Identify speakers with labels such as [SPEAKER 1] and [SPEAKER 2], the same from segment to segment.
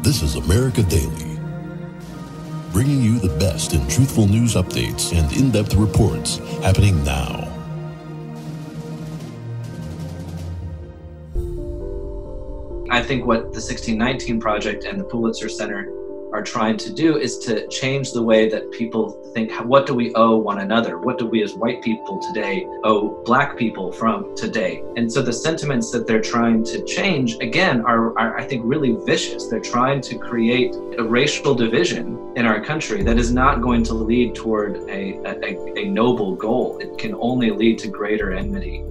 [SPEAKER 1] This is America Daily, bringing you the best in truthful news updates and in-depth reports happening now.
[SPEAKER 2] I think what the 1619 Project and the Pulitzer Center are trying to do is to change the way that people think, what do we owe one another? What do we as white people today owe black people from today? And so the sentiments that they're trying to change, again, are I think, really vicious. They're trying to create a racial division in our country that is not going to lead toward a noble goal. It can only lead to greater enmity.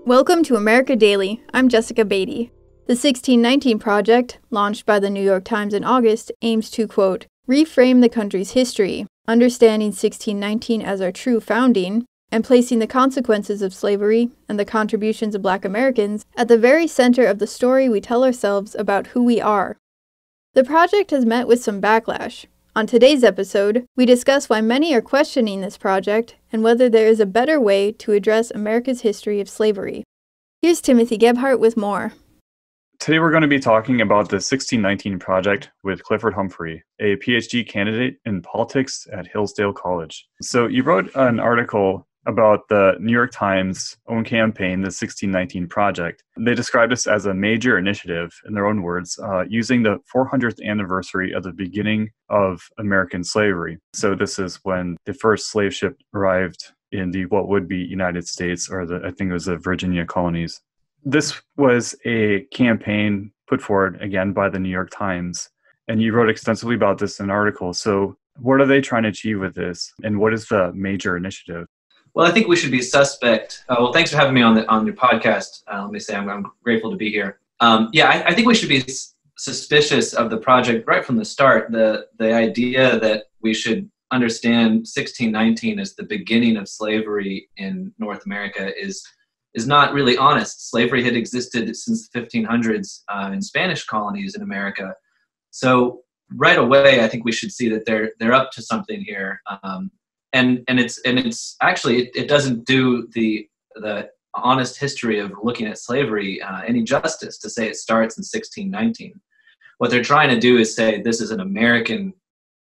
[SPEAKER 3] Welcome to America Daily. I'm Jessica Beatty. The 1619 Project, launched by the New York Times in August, aims to, quote, reframe the country's history, understanding 1619 as our true founding, and placing the consequences of slavery and the contributions of Black Americans at the very center of the story we tell ourselves about who we are. The project has met with some backlash. On today's episode, we discuss why many are questioning this project and whether there is a better way to address America's history of slavery. Here's Timothy Gebhart with more.
[SPEAKER 4] Today we're going to be talking about the 1619 Project with Clifford Humphrey, a PhD candidate in politics at Hillsdale College. So you wrote an article about the New York Times' own campaign, the 1619 Project. They described this as a major initiative, in their own words, using the 400th anniversary of the beginning of American slavery. So this is when the first slave ship arrived in the what would be United States, or I think it was the Virginia colonies. This was a campaign put forward, again, by the New York Times, and you wrote extensively about this in an article. So what are they trying to achieve with this, and what is the major initiative?
[SPEAKER 2] Well, I think we should be suspect. Well, thanks for having me on your podcast. Let me say I'm grateful to be here. I think we should be suspicious of the project right from the start. The idea that we should understand 1619 as the beginning of slavery in North America is not really honest. Slavery had existed since the 1500s in Spanish colonies in America. So right away, I think we should see that they're up to something here. And it's actually, it doesn't do the honest history of looking at slavery any justice to say it starts in 1619. What they're trying to do is say this is an American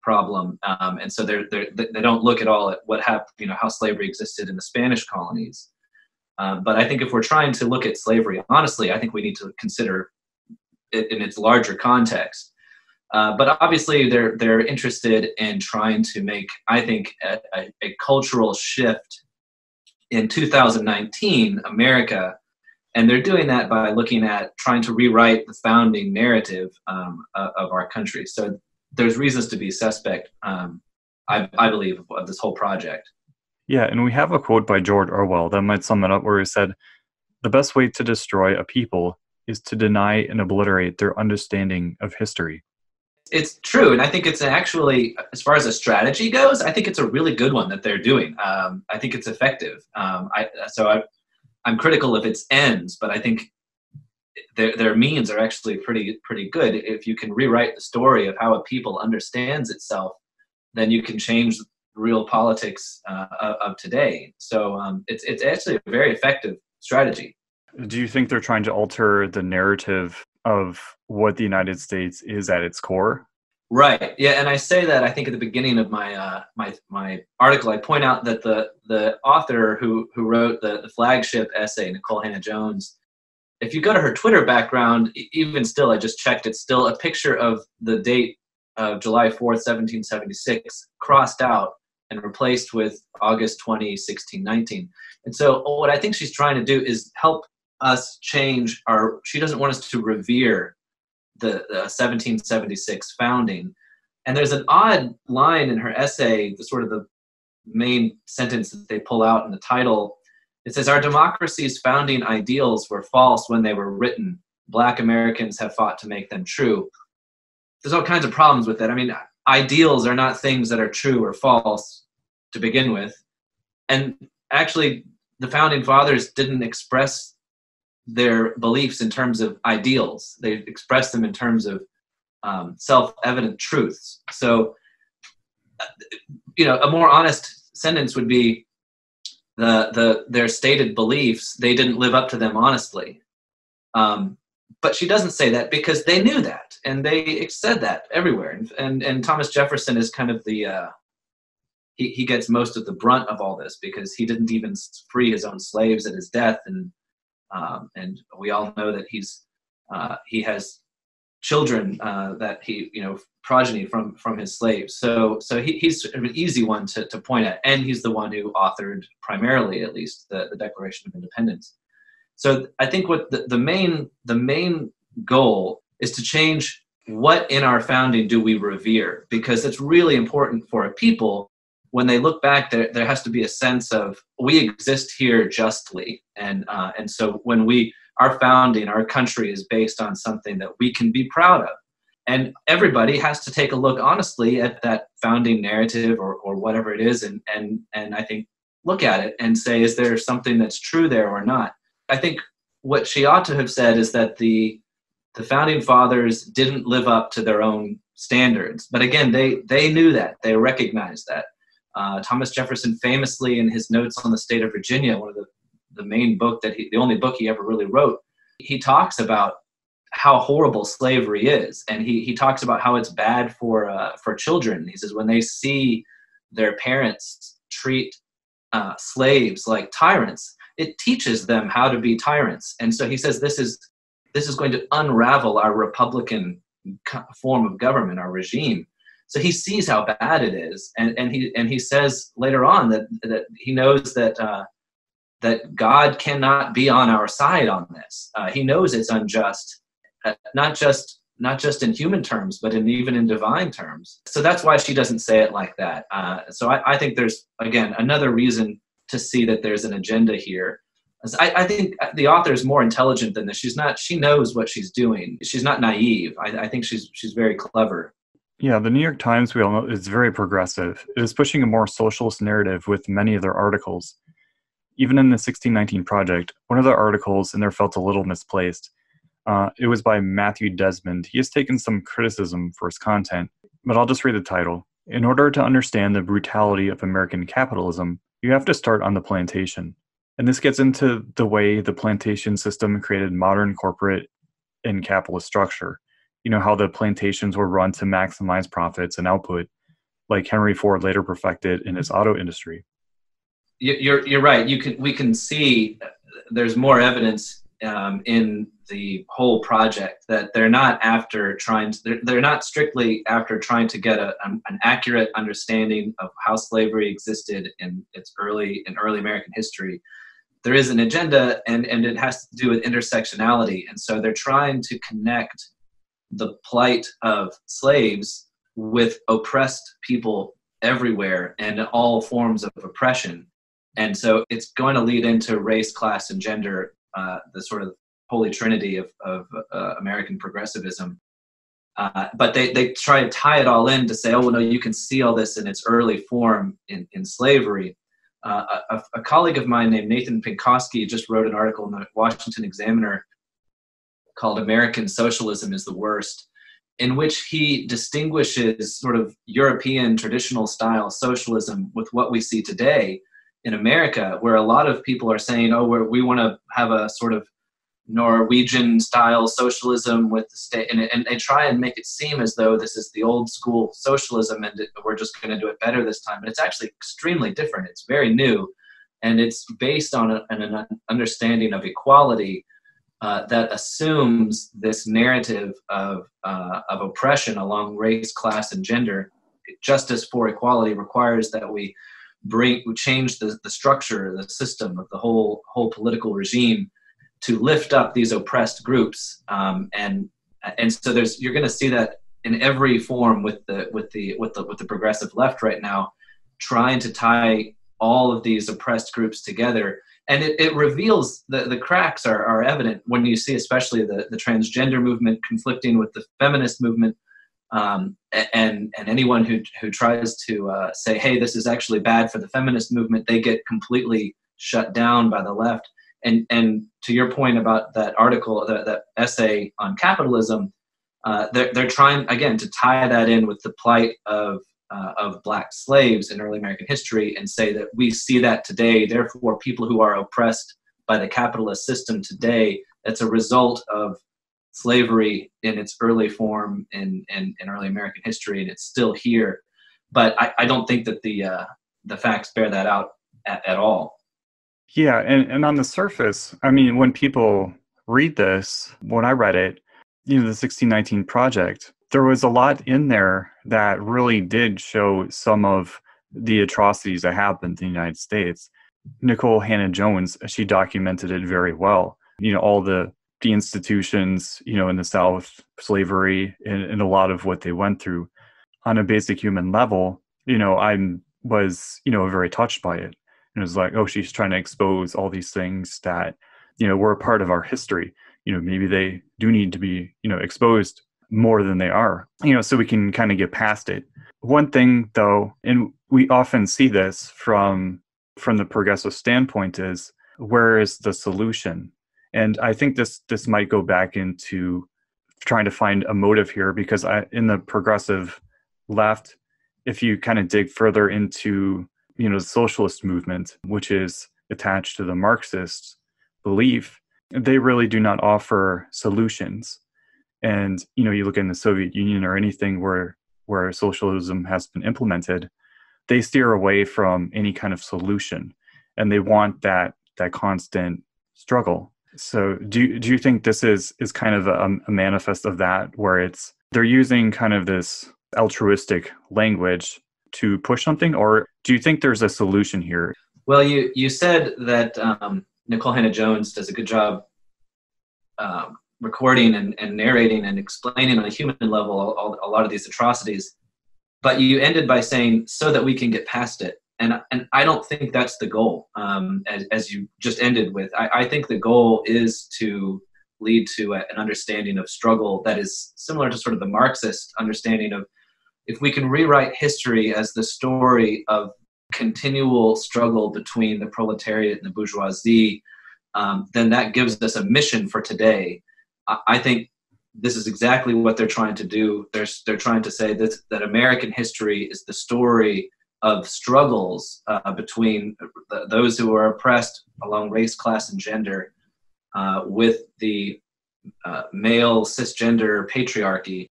[SPEAKER 2] problem, and so they don't look at all at what happened, how slavery existed in the Spanish colonies. But I think if we're trying to look at slavery honestly, I think we need to consider it in its larger context. But obviously, they're interested in trying to make, I think, a cultural shift in 2019 America, and they're doing that by looking at trying to rewrite the founding narrative of our country. So there's reasons to be suspect, I believe, of this whole project.
[SPEAKER 4] Yeah, and we have a quote by George Orwell that might sum it up, where he said, "The best way to destroy a people is to deny and obliterate their understanding of history."
[SPEAKER 2] It's true, and I think it's actually, as far as a strategy goes, I think it's a really good one that they're doing. I think it's effective. I'm critical of its ends, but I think their means are actually pretty good. If you can rewrite the story of how a people understands itself, then you can change real politics of today. So it's actually a very effective strategy.
[SPEAKER 4] Do you think they're trying to alter the narrative of what the United States is at its core?
[SPEAKER 2] Right. Yeah, and I say that, I think, at the beginning of my my article. I point out that the author who wrote the flagship essay, Nikole Hannah-Jones, if you go to her Twitter background, even still, I just checked, it's still a picture of the date of July 4th, 1776, crossed out and replaced with August 20, 1619. And so what I think she's trying to do is help us change she doesn't want us to revere the 1776 founding. And there's an odd line in her essay, the main sentence that they pull out in the title. It says, "Our democracy's founding ideals were false when they were written. Black Americans have fought to make them true." There's all kinds of problems with that. I mean, ideals are not things that are true or false to begin with. And actually, the founding fathers didn't express their beliefs in terms of ideals. They expressed them in terms of self-evident truths. So, a more honest sentence would be their stated beliefs, they didn't live up to them honestly. But she doesn't say that because they knew that, and they said that everywhere. And Thomas Jefferson is kind of the he gets most of the brunt of all this because he didn't even free his own slaves at his death, and we all know that he has children that progeny from his slaves. So he's sort of an easy one to point at, and he's the one who authored primarily, at least, the Declaration of Independence. So I think what the main goal is to change what in our founding do we revere, because it's really important for a people. When they look back, there has to be a sense of we exist here justly, and so when our founding, our country is based on something that we can be proud of, and everybody has to take a look honestly at that founding narrative or whatever it is, and I think look at it and say, is there something that's true there or not? I think what she ought to have said is that the founding fathers didn't live up to their own standards, but again, they knew that, they recognized that. Thomas Jefferson famously, in his Notes on the State of Virginia, one of the main book the only book he ever really wrote, he talks about how horrible slavery is, and he talks about how it's bad for children. He says when they see their parents treat slaves like tyrants, it teaches them how to be tyrants. And so he says this is going to unravel our Republican form of government, our regime. So he sees how bad it is, and he says later on that he knows that God cannot be on our side on this. He knows it's unjust, not just in human terms, but even in divine terms. So that's why she doesn't say it like that. So I think there's, again, another reason to see that there's an agenda here. I think the author is more intelligent than this. She knows what she's doing. She's not naive. I think she's very clever.
[SPEAKER 4] Yeah, the New York Times, we all know, is very progressive. It is pushing a more socialist narrative with many of their articles. Even in the 1619 Project, one of the articles in there felt a little misplaced. It was by Matthew Desmond. He has taken some criticism for his content, but I'll just read the title. In order to understand the brutality of American capitalism, you have to start on the plantation. And this gets into the way the plantation system created modern corporate and capitalist structure. You know, how the plantations were run to maximize profits and output, like Henry Ford later perfected in his auto industry.
[SPEAKER 2] You're right. We can see there's more evidence in the whole project that they're not strictly after trying to get an accurate understanding of how slavery existed in early American history. There is an agenda, and it has to do with intersectionality, and so they're trying to connect the plight of slaves with oppressed people everywhere and all forms of oppression. And so it's going to lead into race, class, and gender, the sort of holy trinity of American progressivism. But they try to tie it all in to say, oh, well, no, you can see all this in its early form in slavery. A colleague of mine named Nathan Pinkowski just wrote an article in the Washington Examiner called American Socialism is the Worst, in which he distinguishes sort of European traditional style socialism with what we see today in America, where a lot of people are saying, oh, we want to have a sort of Norwegian style socialism with the state, and they try and make it seem as though this is the old school socialism and we're just going to do it better this time. But it's actually extremely different. It's very new, and it's based on an understanding of equality that assumes this narrative of oppression along race, class, and gender. Justice for equality requires that we change the structure, the system of the whole political regime to lift up these oppressed groups, and so you're going to see that in every form with the progressive left right now, trying to tie all of these oppressed groups together. And it reveals the cracks are evident when you see especially the transgender movement conflicting with the feminist movement, and anyone who tries to say, hey, this is actually bad for the feminist movement, they get completely shut down by the left. And to your point about that article, that essay on capitalism, they're trying again to tie that in with the plight of Black slaves in early American history and say that we see that today. Therefore, people who are oppressed by the capitalist system today, that's a result of slavery in its early form in early American history, and it's still here. But I don't think that the facts bear that out at all.
[SPEAKER 4] Yeah, and on the surface, I mean, when people read this, when I read it, the 1619 Project, there was a lot in there that really did show some of the atrocities that happened in the United States. Nikole Hannah-Jones, she documented it very well. All the institutions, in the South, slavery, and a lot of what they went through. On a basic human level, I was, very touched by it. And it was like, oh, she's trying to expose all these things that, were a part of our history. Maybe they do need to be, exposed more than they are, so we can kind of get past it. One thing, though, and we often see this from the progressive standpoint, is where is the solution? And I think this might go back into trying to find a motive here, because in the progressive left, if you kind of dig further into, the socialist movement, which is attached to the Marxist belief, they really do not offer solutions. And, you look in the Soviet Union or anything where socialism has been implemented, they steer away from any kind of solution, and they want that constant struggle. So do you think this is kind of a manifest of that, where they're using kind of this altruistic language to push something, or do you think there's a solution here?
[SPEAKER 2] Well, you said that Nikole Hannah-Jones does a good job recording and narrating and explaining on a human level a lot of these atrocities, but you ended by saying, so that we can get past it. And I don't think that's the goal, as you just ended with. I think the goal is to lead to an understanding of struggle that is similar to sort of the Marxist understanding of, if we can rewrite history as the story of continual struggle between the proletariat and the bourgeoisie, then that gives us a mission for today. I think this is exactly what they're trying to do. They're trying to say that American history is the story of struggles between those who are oppressed along race, class, and gender, with the male cisgender patriarchy,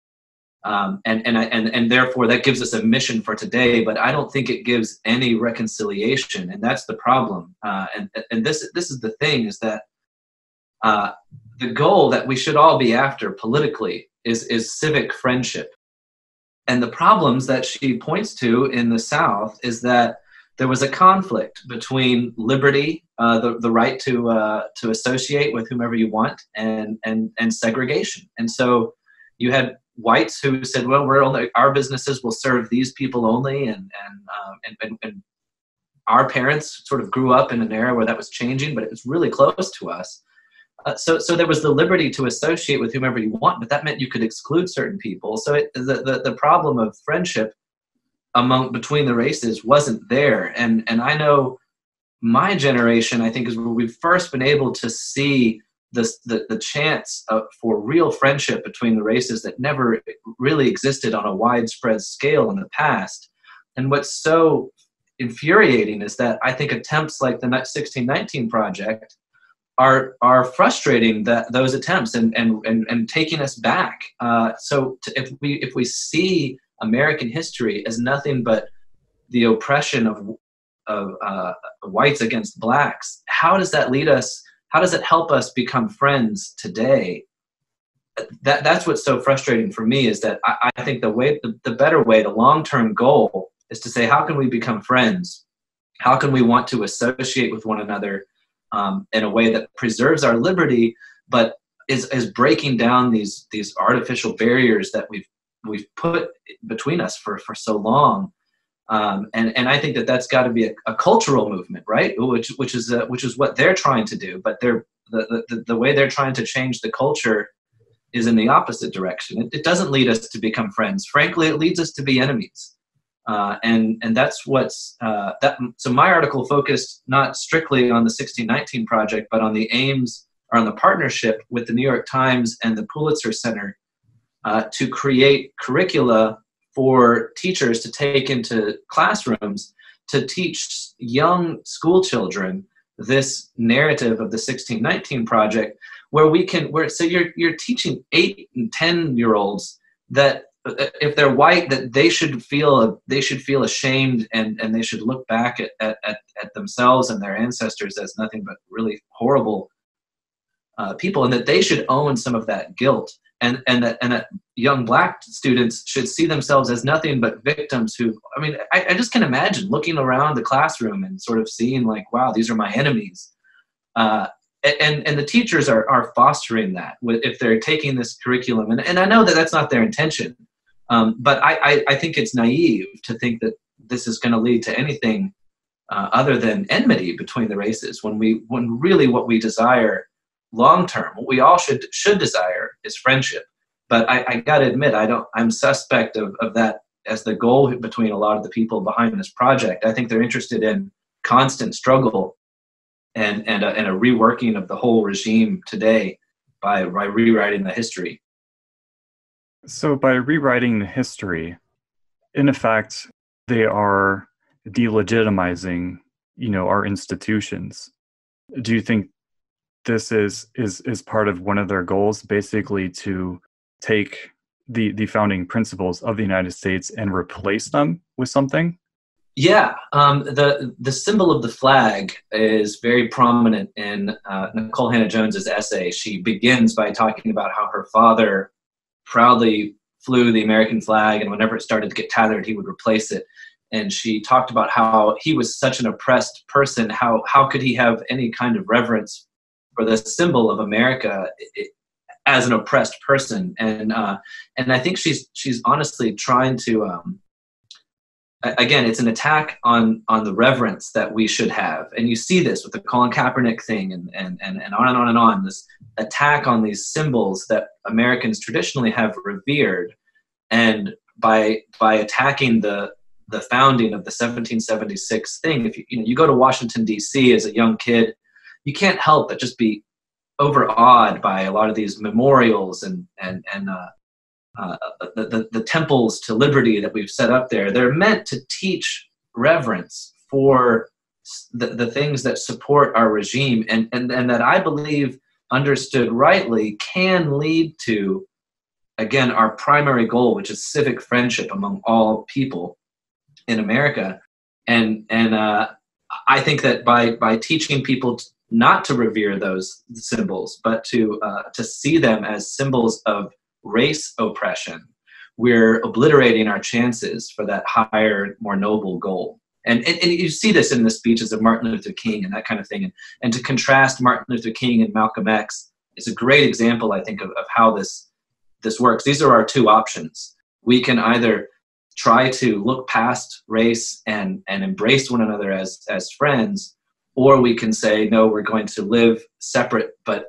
[SPEAKER 2] and therefore that gives us a mission for today. But I don't think it gives any reconciliation, and that's the problem. And this is the thing, is that the goal that we should all be after politically is civic friendship. And the problems that she points to in the South is that there was a conflict between liberty, the right to associate with whomever you want, and segregation. And so you had whites who said, well, our businesses will serve these people only, and our parents sort of grew up in an era where that was changing, but it was really close to us. So there was the liberty to associate with whomever you want, but that meant you could exclude certain people. So the problem of friendship between the races wasn't there. And I know my generation, I think, is where we've first been able to see the chance for real friendship between the races that never really existed on a widespread scale in the past. And what's so infuriating is that I think attempts like the 1619 Project are frustrating those attempts and taking us back. If we see American history as nothing but the oppression of whites against blacks, how does that lead us? How does it help us become friends today? That's what's so frustrating for me, is that I think the better way, the long-term goal, is to say, how can we become friends? How can we want to associate with one another in a way that preserves our liberty, but is breaking down these artificial barriers that we've put between us for so long. And I think that's got to be a cultural movement, right? Which is what they're trying to do, but the way they're trying to change the culture is in the opposite direction. It doesn't lead us to become friends. Frankly, it leads us to be enemies. And that's what's So my article focused not strictly on the 1619 Project, but on the aims, or on the partnership with the New York Times and the Pulitzer Center to create curricula for teachers to take into classrooms to teach young school children this narrative of the 1619 Project, so you're teaching 8 and 10-year-olds that if they're white, that they should feel ashamed, and they should look back at themselves and their ancestors as nothing but really horrible people, and that they should own some of that guilt, and that young Black students should see themselves as nothing but victims who, I just can imagine looking around the classroom and sort of seeing like, wow, these are my enemies. And the teachers are fostering that if they're taking this curriculum. And I know that that's not their intention, but I think it's naive to think that this is going to lead to anything other than enmity between the races, when really what we desire long term, what we all should desire, is friendship. But I got to admit, I'm suspect of that as the goal between a lot of the people behind this project. I think they're interested in constant struggle and a reworking of the whole regime today by rewriting the history.
[SPEAKER 4] So by rewriting the history, in effect, they are delegitimizing, our institutions. Do you think this is part of one of their goals, basically to take the founding principles of the United States and replace them with something?
[SPEAKER 2] Yeah, the symbol of the flag is very prominent in Nikole Hannah-Jones's essay. She begins by talking about how her father proudly flew the American flag, and whenever it started to get tattered, he would replace it. And she talked about how he was such an oppressed person. How could he have any kind of reverence for the symbol of America as an oppressed person? And I think she's honestly trying to. Again, it's an attack on the reverence that we should have. And you see this with the Colin Kaepernick thing and on and on and on, this attack on these symbols that Americans traditionally have revered. And by attacking the founding of the 1776 thing, if you go to Washington, D.C. as a young kid, you can't help but just be overawed by a lot of these memorials and the temples to liberty that we've set up there. They're meant to teach reverence for the things that support our regime, and that I believe, understood rightly, can lead to, again, our primary goal, which is civic friendship among all people in America. And I think that by teaching people not to revere those symbols, but to see them as symbols of race oppression, we're obliterating our chances for that higher, more noble goal. And you see this in the speeches of Martin Luther King and that kind of thing. And to contrast Martin Luther King and Malcolm X is a great example, I think, of how this works. These are our two options. We can either try to look past race and embrace one another as friends, or we can say, no, we're going to live separate but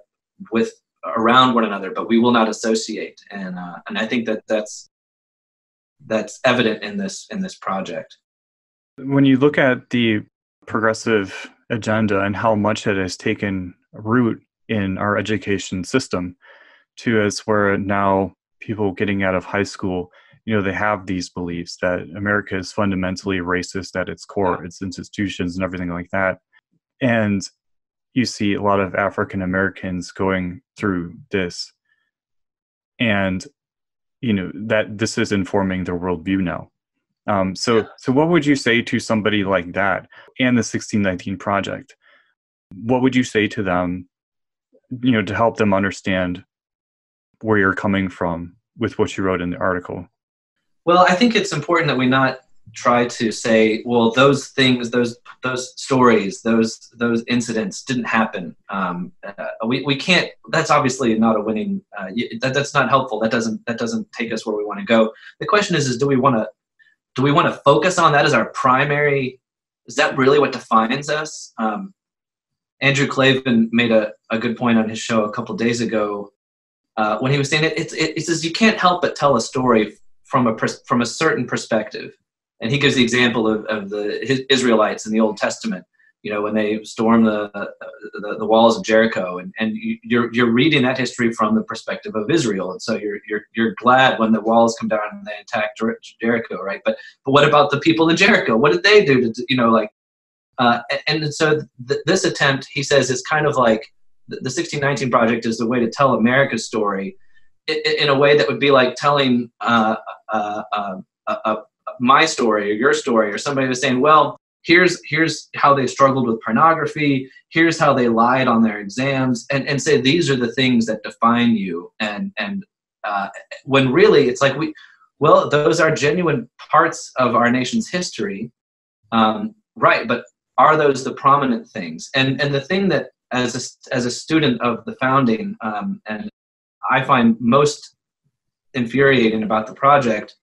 [SPEAKER 2] around one another, but we will not associate. And I think that's evident in this project.
[SPEAKER 4] When you look at the progressive agenda and how much it has taken root in our education system, to as where now people getting out of high school, they have these beliefs that America is fundamentally racist at its core, its institutions and everything like that. And you see a lot of African Americans going through this, and that this is informing their worldview now. So what would you say to somebody like that and the 1619 Project? What would you say to them, to help them understand where you're coming from with what you wrote in the article?
[SPEAKER 2] Well, I think it's important that we not try to say, well, those things, those stories, those incidents didn't happen. We can't. That's obviously not a winning. That's not helpful. That doesn't take us where we want to go. The question is do we want to focus on that as our primary? Is that really what defines us? Andrew Klavan made a good point on his show a couple of days ago when he was saying it says you can't help but tell a story from a certain perspective. And he gives the example of the Israelites in the Old Testament, when they storm the walls of Jericho, and you're reading that history from the perspective of Israel, and so you're glad when the walls come down and they attack Jericho, right? But what about the people in Jericho? What did they do to And so this attempt, he says, is kind of like the 1619 Project is the way to tell America's story in a way that would be like telling my story or your story, or somebody was saying, well, here's how they struggled with pornography, here's how they lied on their exams, and say these are the things that define you. And when really it's like, those are genuine parts of our nation's history, right? But are those the prominent things? And the thing that as a student of the founding, and I find most infuriating about the project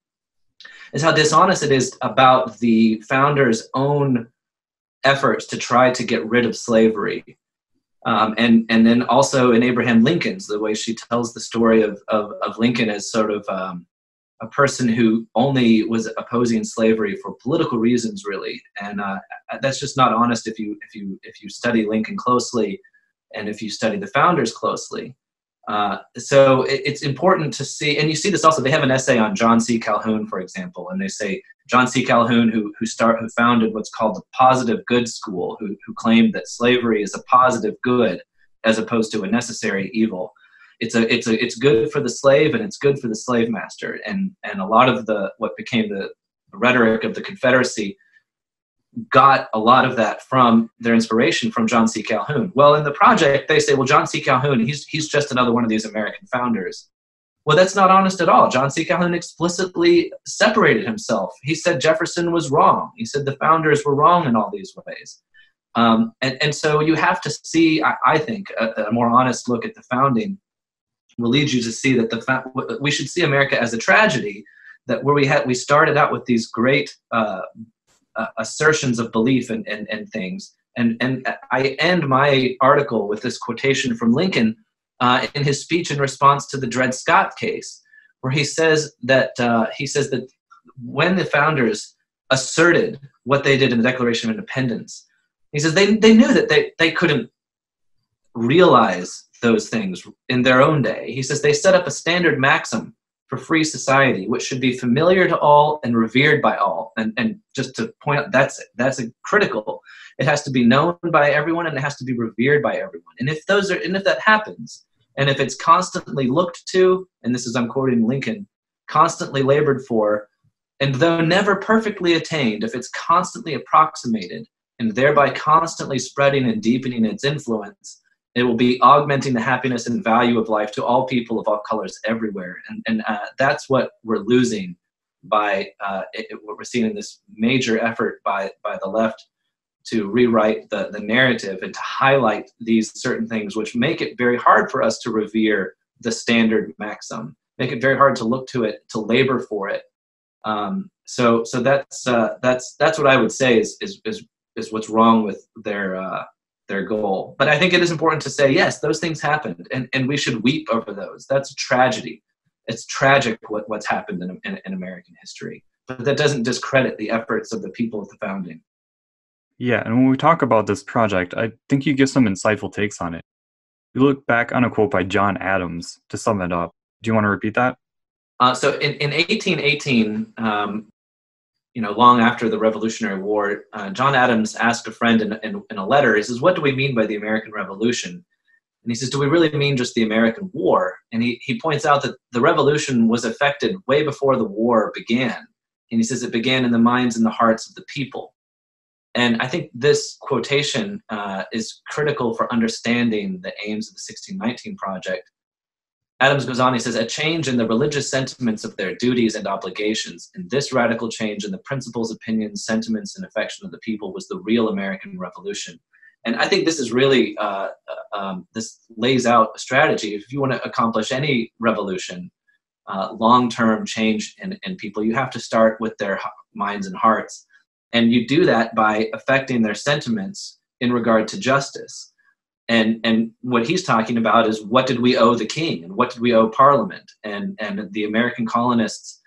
[SPEAKER 2] is how dishonest it is about the founders' own efforts to try to get rid of slavery. And then also in Abraham Lincoln's, the way she tells the story of Lincoln as sort of a person who only was opposing slavery for political reasons, really. And that's just not honest if you study Lincoln closely and if you study the founders closely. So it's important to see, and you see this also, they have an essay on John C. Calhoun, for example, and they say John C. Calhoun, who founded what's called the Positive Good School, who claimed that slavery is a positive good as opposed to a necessary evil. It's good for the slave and it's good for the slave master. And a lot of what became the rhetoric of the Confederacy got a lot of that from their inspiration from John C. Calhoun. Well, in the project, they say, well, John C. Calhoun, he's just another one of these American founders. Well, that's not honest at all. John C. Calhoun explicitly separated himself. He said Jefferson was wrong. He said the founders were wrong in all these ways. And so you have to see, I think, a more honest look at the founding will lead you to see that we should see America as a tragedy, that where we started out with these great assertions of belief and things. And I end my article with this quotation from Lincoln in his speech in response to the Dred Scott case, where he says that when the founders asserted what they did in the Declaration of Independence, he says they knew that they couldn't realize those things in their own day. He says they set up a standard maxim for free society, which should be familiar to all and revered by all. And just to point out, that's critical. It has to be known by everyone and it has to be revered by everyone. And if that happens, and if it's constantly looked to, and this is, I'm quoting Lincoln, constantly labored for, and though never perfectly attained, if it's constantly approximated and thereby constantly spreading and deepening its influence, it will be augmenting the happiness and value of life to all people of all colors everywhere. And that's what we're losing by what we're seeing in this major effort by the left to rewrite the narrative and to highlight these certain things, which make it very hard for us to revere the standard maxim, make it very hard to look to it, to labor for it. So that's what I would say is what's wrong with their goal. But I think it is important to say, yes, those things happened, and we should weep over those. That's a tragedy. It's tragic what's happened in American history. But that doesn't discredit the efforts of the people at the founding.
[SPEAKER 4] Yeah, and when we talk about this project, I think you give some insightful takes on it. You look back on a quote by John Adams to sum it up. Do you want to repeat that?
[SPEAKER 2] So in 1818, long after the Revolutionary War, John Adams asked a friend in a letter, he says, what do we mean by the American Revolution? And he says, do we really mean just the American War? And he points out that the revolution was effected way before the war began. And he says it began in the minds and the hearts of the people. And I think this quotation is critical for understanding the aims of the 1619 Project. Adams goes on, he says, a change in the religious sentiments of their duties and obligations, and this radical change in the principles, opinions, sentiments, and affection of the people was the real American Revolution. And I think this is really, this lays out a strategy. If you want to accomplish any revolution, long-term change in people, you have to start with their minds and hearts. And you do that by affecting their sentiments in regard to justice. And what he's talking about is, what did we owe the king and what did we owe Parliament? And the American colonists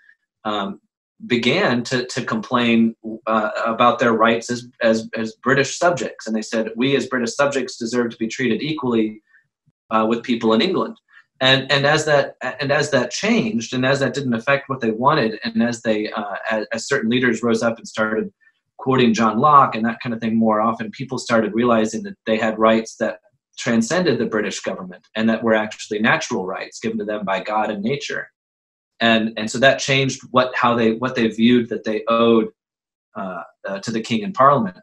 [SPEAKER 2] began to complain about their rights as British subjects. And they said, we as British subjects deserve to be treated equally with people in England. And as that changed, and as that didn't affect what they wanted, and as certain leaders rose up and started quoting John Locke and that kind of thing more often, people started realizing that they had rights that transcended the British government and that were actually natural rights given to them by God and nature. And so that changed what they viewed that they owed to the king and parliament.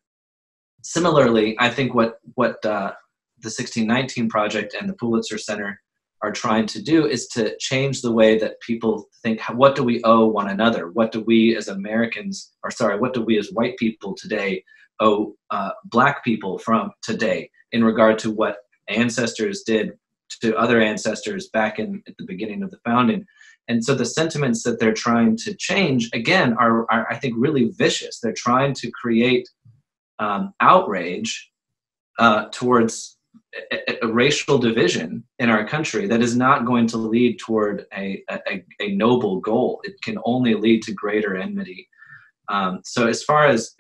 [SPEAKER 2] Similarly, I think what the 1619 Project and the Pulitzer Center are trying to do is to change the way that people think, what do we owe one another? What do we as Americans, what do we as white people today owe Black people from today in regard to what ancestors did to other ancestors back at the beginning of the founding? And so the sentiments that they're trying to change, again, are I think, really vicious. They're trying to create outrage towards a racial division in our country that is not going to lead toward a noble goal. It can only lead to greater enmity. So as far as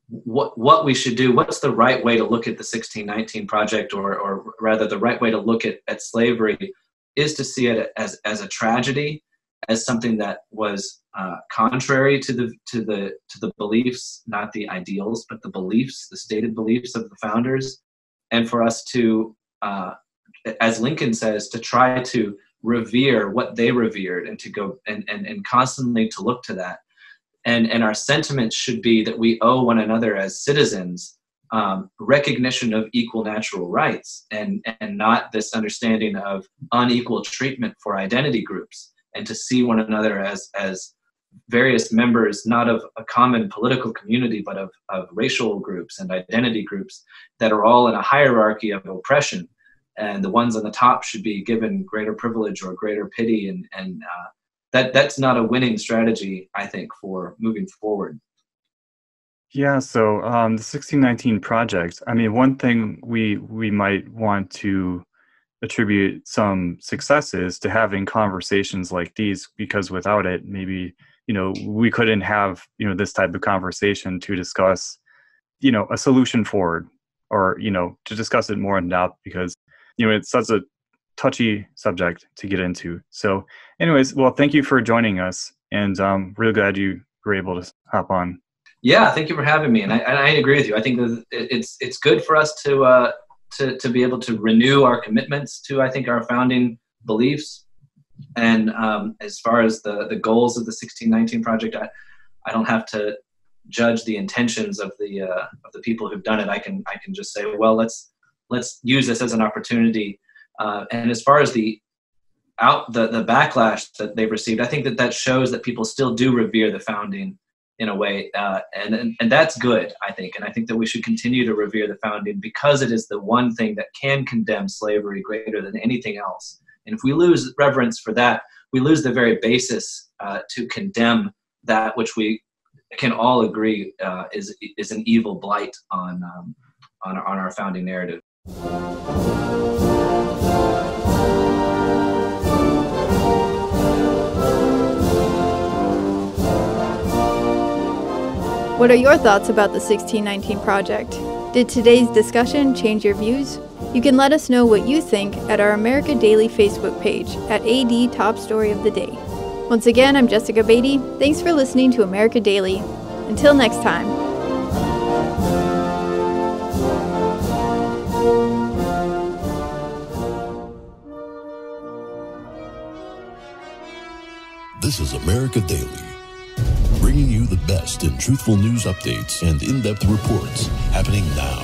[SPEAKER 2] what we should do, what's the right way to look at the 1619 Project, or rather the right way to look at slavery, is to see it as a tragedy, as something that was contrary to the beliefs, not the ideals, but the beliefs, the stated beliefs of the founders, and for us to, as Lincoln says, to try to revere what they revered, and to go and constantly to look to that. And our sentiments should be that we owe one another as citizens recognition of equal natural rights, and not this understanding of unequal treatment for identity groups, and to see one another as various members, not of a common political community, but of racial groups and identity groups that are all in a hierarchy of oppression. And the ones on the top should be given greater privilege or greater pity. And that's not a winning strategy, I think, for moving forward.
[SPEAKER 4] Yeah, so the 1619 Project, I mean, one thing we might want to attribute some successes to having conversations like these, because without it, maybe, we couldn't have, this type of conversation to discuss, a solution forward, or, to discuss it more in depth, because, it's such a touchy subject to get into. So anyways, well, thank you for joining us, and really glad you were able to hop on.
[SPEAKER 2] Yeah, thank you for having me. And I agree with you. I think that it's good for us to be able to renew our commitments to, I think, our founding beliefs. And as far as the goals of the 1619 Project, I don't have to judge the intentions of the people who've done it. I can just say, well, let's use this as an opportunity. And as far as the backlash that they've received, I think that shows that people still do revere the founding in a way, and that's good, I think. And I think that we should continue to revere the founding, because it is the one thing that can condemn slavery greater than anything else. And if we lose reverence for that, we lose the very basis to condemn that which we can all agree is an evil blight on our founding narrative.
[SPEAKER 3] What are your thoughts about the 1619 Project? Did today's discussion change your views? You can let us know what you think at our America Daily Facebook page at AD Top Story of the Day. Once again, I'm Jessica Beatty. Thanks for listening to America Daily. Until next time.
[SPEAKER 1] This is America Daily, bringing you the best in truthful news updates and in-depth reports happening now.